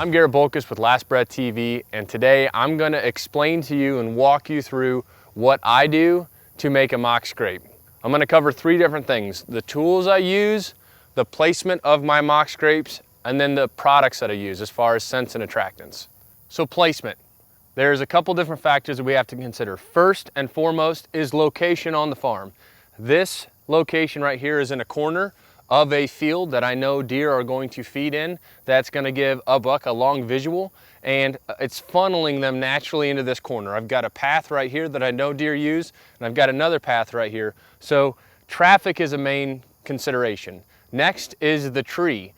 I'm Garrett Boelkes with Last Breath TV, and today I'm going to explain to you and walk you through what I do to make a mock scrape. I'm going to cover three different things: the tools I use, the placement of my mock scrapes, and then the products that I use as far as scents and attractants. So placement. There's a couple different factors that we have to consider. First and foremost is location on the farm. This location right here is in a corner of a field that I know deer are going to feed in. That's going to give a buck a long visual, and it's funneling them naturally into this corner. I've got a path right here that I know deer use, and I've got another path right here. So traffic is a main consideration. Next is the tree.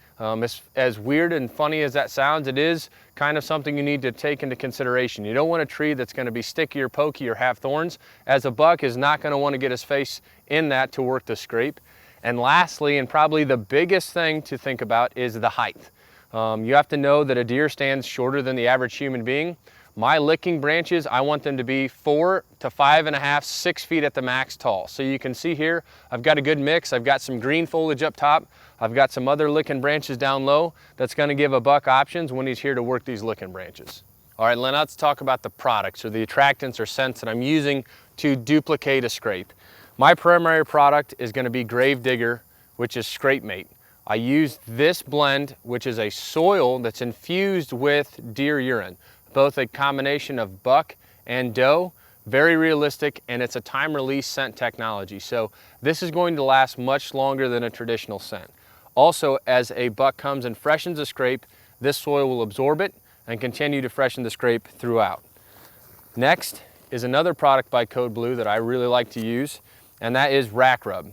As weird and funny as that sounds, it is kind of something you need to take into consideration. You don't want a tree that's going to be sticky or pokey or have thorns, as a buck is not going to want to get his face in that to work the scrape. And lastly, and probably the biggest thing to think about, is the height. You have to know that a deer stands shorter than the average human being. My licking branches, I want them to be 4 to 5.5, 6 feet at the max tall. So you can see here, I've got a good mix. I've got some green foliage up top. I've got some other licking branches down low. That's gonna give a buck options when he's here to work these licking branches. All right, let's talk about the products or the attractants or scents that I'm using to duplicate a scrape. My primary product is gonna be Grave Digger, which is Scrape Mate. I use this blend, which is a soil that's infused with deer urine, both a combination of buck and doe, very realistic, and it's a time release scent technology. So this is going to last much longer than a traditional scent. Also, as a buck comes and freshens a scrape, this soil will absorb it and continue to freshen the scrape throughout. Next is another product by Code Blue that I really like to use, and that is Rack Rub.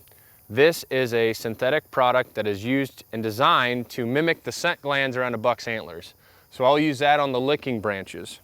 This is a synthetic product that is used and designed to mimic the scent glands around a buck's antlers. So I'll use that on the licking branches.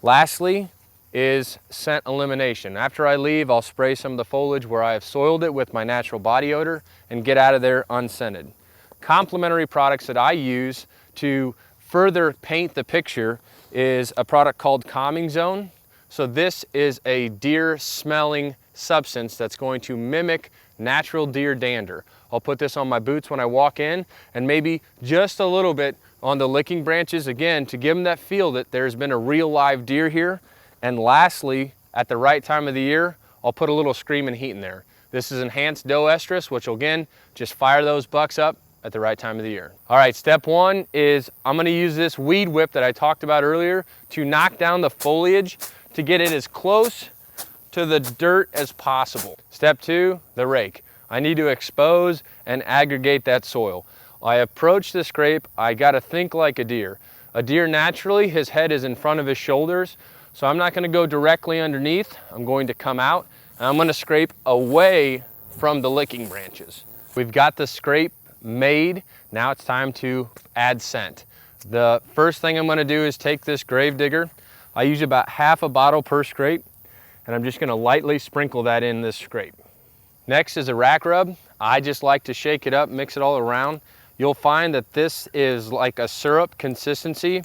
Lastly is scent elimination. After I leave, I'll spray some of the foliage where I have soiled it with my natural body odor and get out of there unscented. Complementary products that I use to further paint the picture is a product called Calming Zone. So this is a deer smelling substance that's going to mimic natural deer dander. I'll put this on my boots when I walk in, and maybe just a little bit on the licking branches, again, to give them that feel that there's been a real live deer here. And lastly, at the right time of the year, I'll put a little screaming heat in there. This is enhanced doe estrus, which will again just fire those bucks up at the right time of the year. All right, step one is I'm gonna use this weed whip that I talked about earlier to knock down the foliage to get it as close to the dirt as possible. Step two, the rake. I need to expose and aggregate that soil. I approach the scrape, I gotta think like a deer. A deer naturally, his head is in front of his shoulders, so I'm not gonna go directly underneath. I'm going to come out, and I'm gonna scrape away from the licking branches. We've got the scrape made. Now it's time to add scent. The first thing I'm gonna do is take this Grave Digger. I use about half a bottle per scrape, and I'm just gonna lightly sprinkle that in this scrape. Next is a Rack Rub. I just like to shake it up, mix it all around. You'll find that this is like a syrup consistency.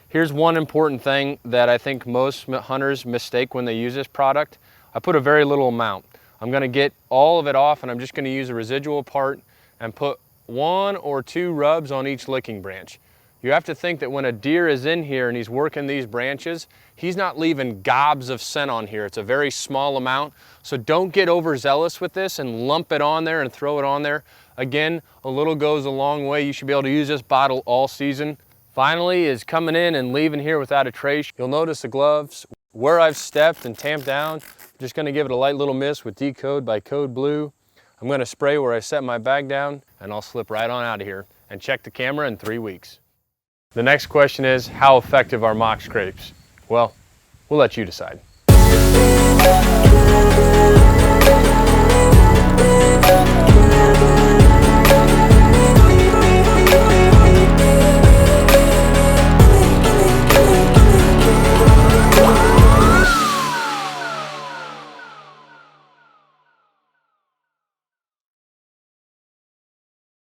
Here's one important thing that I think most hunters mistake when they use this product. I put a very little amount. I'm gonna get all of it off, and I'm just gonna use a residual part and put 1 or 2 rubs on each licking branch. You have to think that when a deer is in here and he's working these branches, he's not leaving gobs of scent on here. It's a very small amount. So don't get overzealous with this and lump it on there and throw it on there. Again, a little goes a long way. You should be able to use this bottle all season. Finally is coming in and leaving here without a trace. You'll notice the gloves where I've stepped and tamped down. Just gonna give it a light little mist with Decode by Code Blue. I'm gonna spray where I set my bag down, and I'll slip right on out of here and check the camera in 3 weeks. The next question is, how effective are mock scrapes? Well, we'll let you decide.